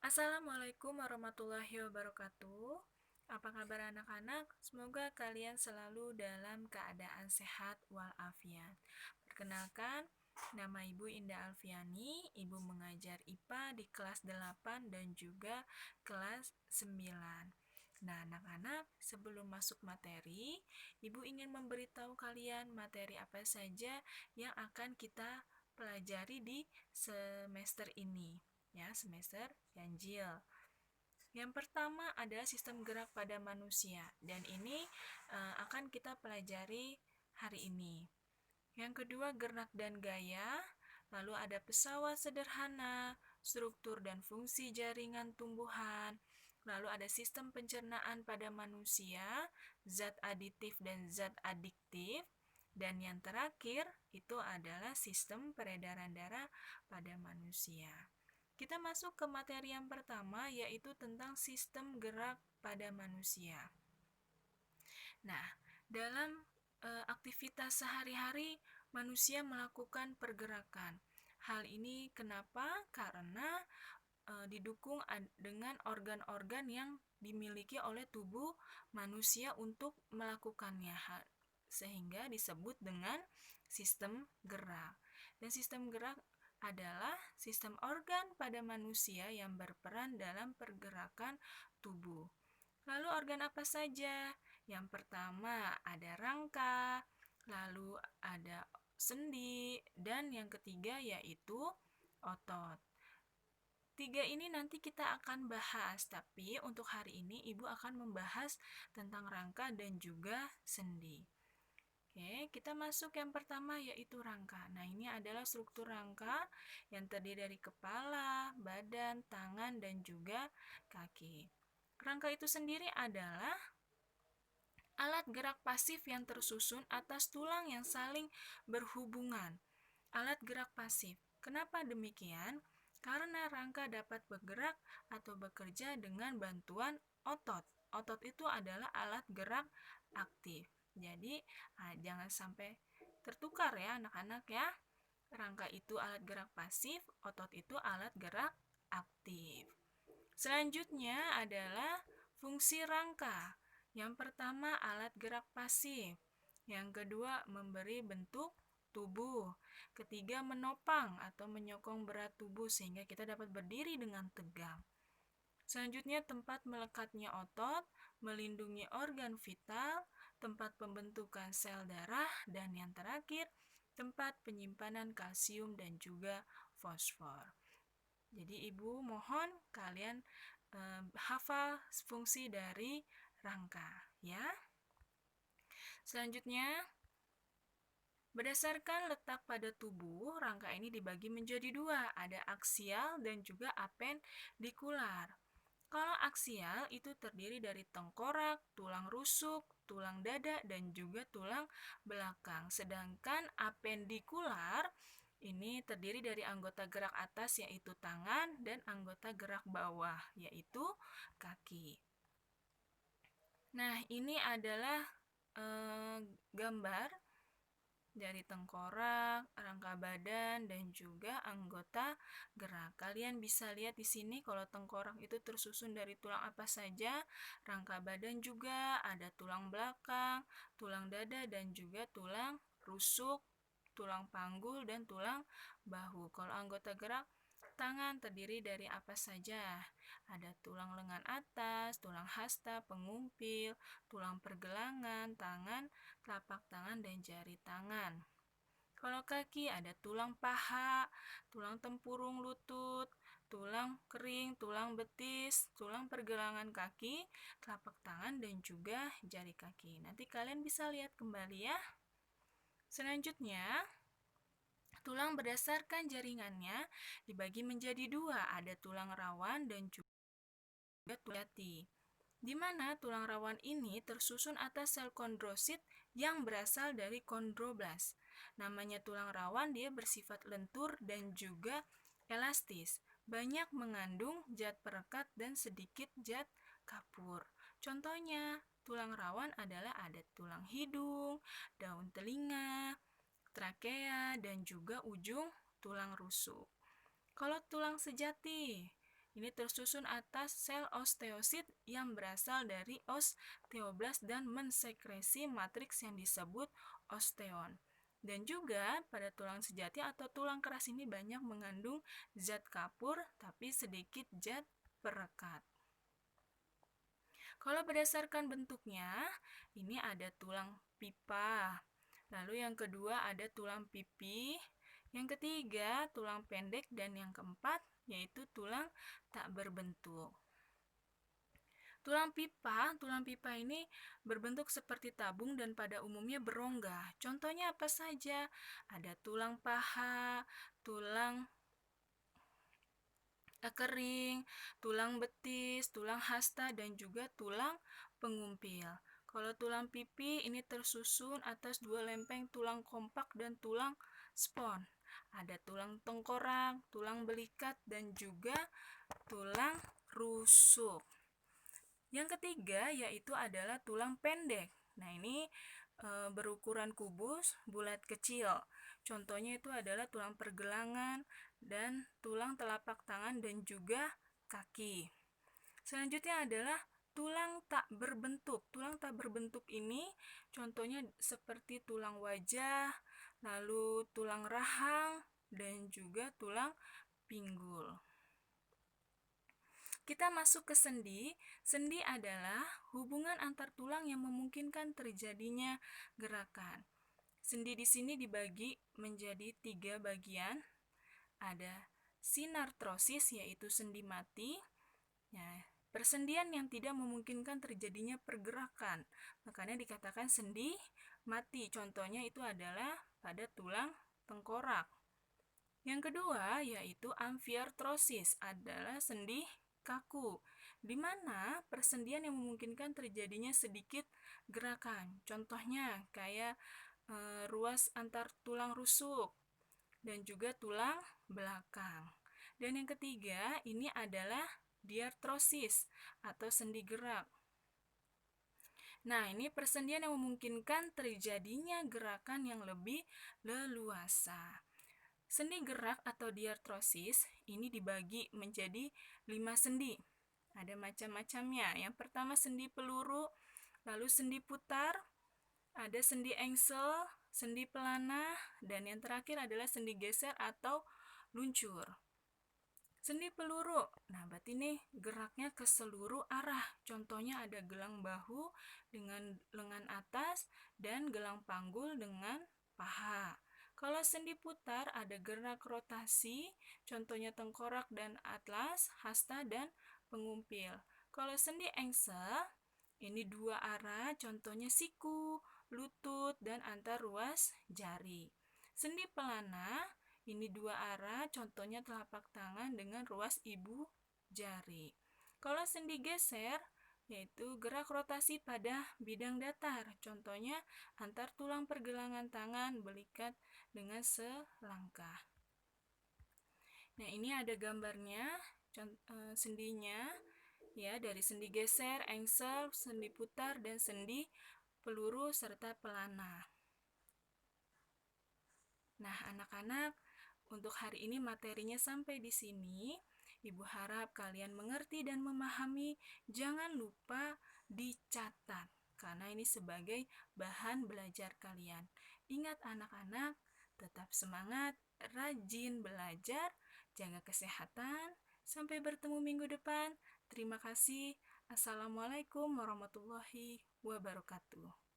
Assalamualaikum warahmatullahi wabarakatuh. Apa kabar anak-anak? Semoga kalian selalu dalam keadaan sehat walafiat. Perkenalkan, nama Ibu Indah Alfiani. Ibu mengajar IPA di kelas 8 dan juga kelas 9. Nah, anak-anak, sebelum masuk materi, Ibu ingin memberitahu kalian materi apa saja yang akan kita pelajari di semester ini. Ya, semester ganjil. Yang pertama adalah sistem gerak pada manusia, dan ini akan kita pelajari hari ini. Yang kedua, gerak dan gaya, lalu ada pesawat sederhana, struktur dan fungsi jaringan tumbuhan, lalu ada sistem pencernaan pada manusia, zat aditif dan zat adiktif, dan yang terakhir itu adalah sistem peredaran darah pada manusia. Kita masuk ke materi yang pertama, yaitu tentang sistem gerak pada manusia. Nah, dalam aktivitas sehari-hari, manusia melakukan pergerakan. Hal ini kenapa? Karena didukung dengan organ-organ yang dimiliki oleh tubuh manusia untuk melakukannya, sehingga disebut dengan sistem gerak. Dan sistem gerak adalah sistem organ pada manusia yang berperan dalam pergerakan tubuh. Lalu organ apa saja? Yang pertama ada rangka, lalu ada sendi, dan yang ketiga yaitu otot. Tiga ini nanti kita akan bahas, tapi untuk hari ini Ibu akan membahas tentang rangka dan juga sendi. Oke, kita masuk yang pertama yaitu rangka. Nah, ini adalah struktur rangka yang terdiri dari kepala, badan, tangan, dan juga kaki. Rangka itu sendiri adalah alat gerak pasif yang tersusun atas tulang yang saling berhubungan. Alat gerak pasif. Kenapa demikian? Karena rangka dapat bergerak atau bekerja dengan bantuan otot. Otot itu adalah alat gerak aktif. Jadi, jangan sampai tertukar ya anak-anak ya. Rangka itu alat gerak pasif, otot itu alat gerak aktif. Selanjutnya adalah fungsi rangka. Yang pertama alat gerak pasif. Yang kedua memberi bentuk tubuh. Ketiga menopang atau menyokong berat tubuh sehingga kita dapat berdiri dengan tegak. Selanjutnya tempat melekatnya otot, melindungi organ vital, tempat pembentukan sel darah, dan yang terakhir tempat penyimpanan kalsium dan juga fosfor. Jadi Ibu mohon kalian hafal fungsi dari rangka ya. Selanjutnya, berdasarkan letak pada tubuh, rangka ini dibagi menjadi dua, ada aksial dan juga apendikular. Kalau aksial itu terdiri dari tengkorak, tulang rusuk, tulang dada, dan juga tulang belakang. Sedangkan apendikular ini terdiri dari anggota gerak atas yaitu tangan dan anggota gerak bawah yaitu kaki. Nah, ini adalah gambar dari tengkorak, rangka badan, dan juga anggota gerak. Kalian bisa lihat di sini kalau tengkorak itu tersusun dari tulang apa saja, rangka badan juga ada tulang belakang, tulang dada, dan juga tulang rusuk, tulang panggul, dan tulang bahu. Kalau anggota gerak, tangan terdiri dari apa saja? Ada tulang lengan atas, tulang hasta, pengumpil, tulang pergelangan, tangan, telapak tangan, dan jari tangan. Kalau kaki ada tulang paha, tulang tempurung lutut, tulang kering, tulang betis, tulang pergelangan kaki, telapak tangan, dan juga jari kaki. Nanti kalian bisa lihat kembali ya. Selanjutnya, tulang berdasarkan jaringannya dibagi menjadi dua, ada tulang rawan dan juga tulang jati. Di mana tulang rawan ini tersusun atas sel kondrosit yang berasal dari kondroblast. Namanya tulang rawan, dia bersifat lentur dan juga elastis. Banyak mengandung zat perekat dan sedikit zat kapur. Contohnya, tulang rawan adalah ada tulang hidung, daun telinga, trakea, dan juga ujung tulang rusuk. Kalau tulang sejati, ini tersusun atas sel osteosit yang berasal dari osteoblast dan mensekresi matriks yang disebut osteon. Dan juga pada tulang sejati atau tulang keras ini banyak mengandung zat kapur tapi sedikit zat perekat. Kalau berdasarkan bentuknya, ini ada tulang pipa. Lalu yang kedua ada tulang pipi. Yang ketiga tulang pendek dan yang keempat yaitu tulang tak berbentuk. Tulang pipa ini berbentuk seperti tabung dan pada umumnya berongga. Contohnya apa saja? Ada tulang paha, tulang kering, tulang betis, tulang hasta, dan juga tulang pengumpil. Kalau tulang pipi ini tersusun atas dua lempeng tulang kompak dan tulang spon. Ada tulang tengkorak, tulang belikat, dan juga tulang rusuk. Yang ketiga yaitu adalah tulang pendek. Nah, ini berukuran kubus, bulat kecil. Contohnya itu adalah tulang pergelangan dan tulang telapak tangan dan juga kaki. Selanjutnya adalah tulang tak berbentuk. Tulang tak berbentuk ini contohnya seperti tulang wajah, lalu tulang rahang, dan juga tulang pinggul. Kita masuk ke sendi. Sendi adalah hubungan antar tulang yang memungkinkan terjadinya gerakan. Sendi di sini dibagi menjadi 3 bagian. Ada sinartrosis yaitu sendi mati. Nah, persendian yang tidak memungkinkan terjadinya pergerakan. Makanya dikatakan sendi mati. Contohnya itu adalah pada tulang tengkorak. Yang kedua yaitu amfiartrosis adalah sendi kaku, di mana persendian yang memungkinkan terjadinya sedikit gerakan. Contohnya kayak ruas antar tulang rusuk dan juga tulang belakang. Dan yang ketiga ini adalah diartrosis atau sendi gerak. Nah, ini persendian yang memungkinkan terjadinya gerakan yang lebih leluasa. Sendi gerak atau diartrosis ini dibagi menjadi 5 sendi. Ada macam-macamnya. Yang pertama sendi peluru, lalu sendi putar, ada sendi engsel, sendi pelana, dan yang terakhir adalah sendi geser atau luncur. Sendi peluru, nah berarti ini geraknya ke seluruh arah. Contohnya ada gelang bahu dengan lengan atas dan gelang panggul dengan paha. Kalau sendi putar ada gerak rotasi, contohnya tengkorak dan atlas, hasta dan pengumpil. Kalau sendi engsel, ini 2 arah, contohnya siku, lutut, dan antar ruas jari. Sendi pelana, ini 2 arah, contohnya telapak tangan dengan ruas ibu jari. Kalau sendi geser, yaitu gerak rotasi pada bidang datar, contohnya antar tulang pergelangan tangan belikat dengan selangkah. Nah, ini ada gambarnya, sendinya, ya, dari sendi geser, engsel, sendi putar, dan sendi peluru serta pelana. Nah, anak-anak, untuk hari ini materinya sampai di sini. Ibu harap kalian mengerti dan memahami. Jangan lupa dicatat, karena ini sebagai bahan belajar kalian. Ingat anak-anak, tetap semangat, rajin belajar, jaga kesehatan. Sampai bertemu minggu depan. Terima kasih. Assalamualaikum warahmatullahi wabarakatuh.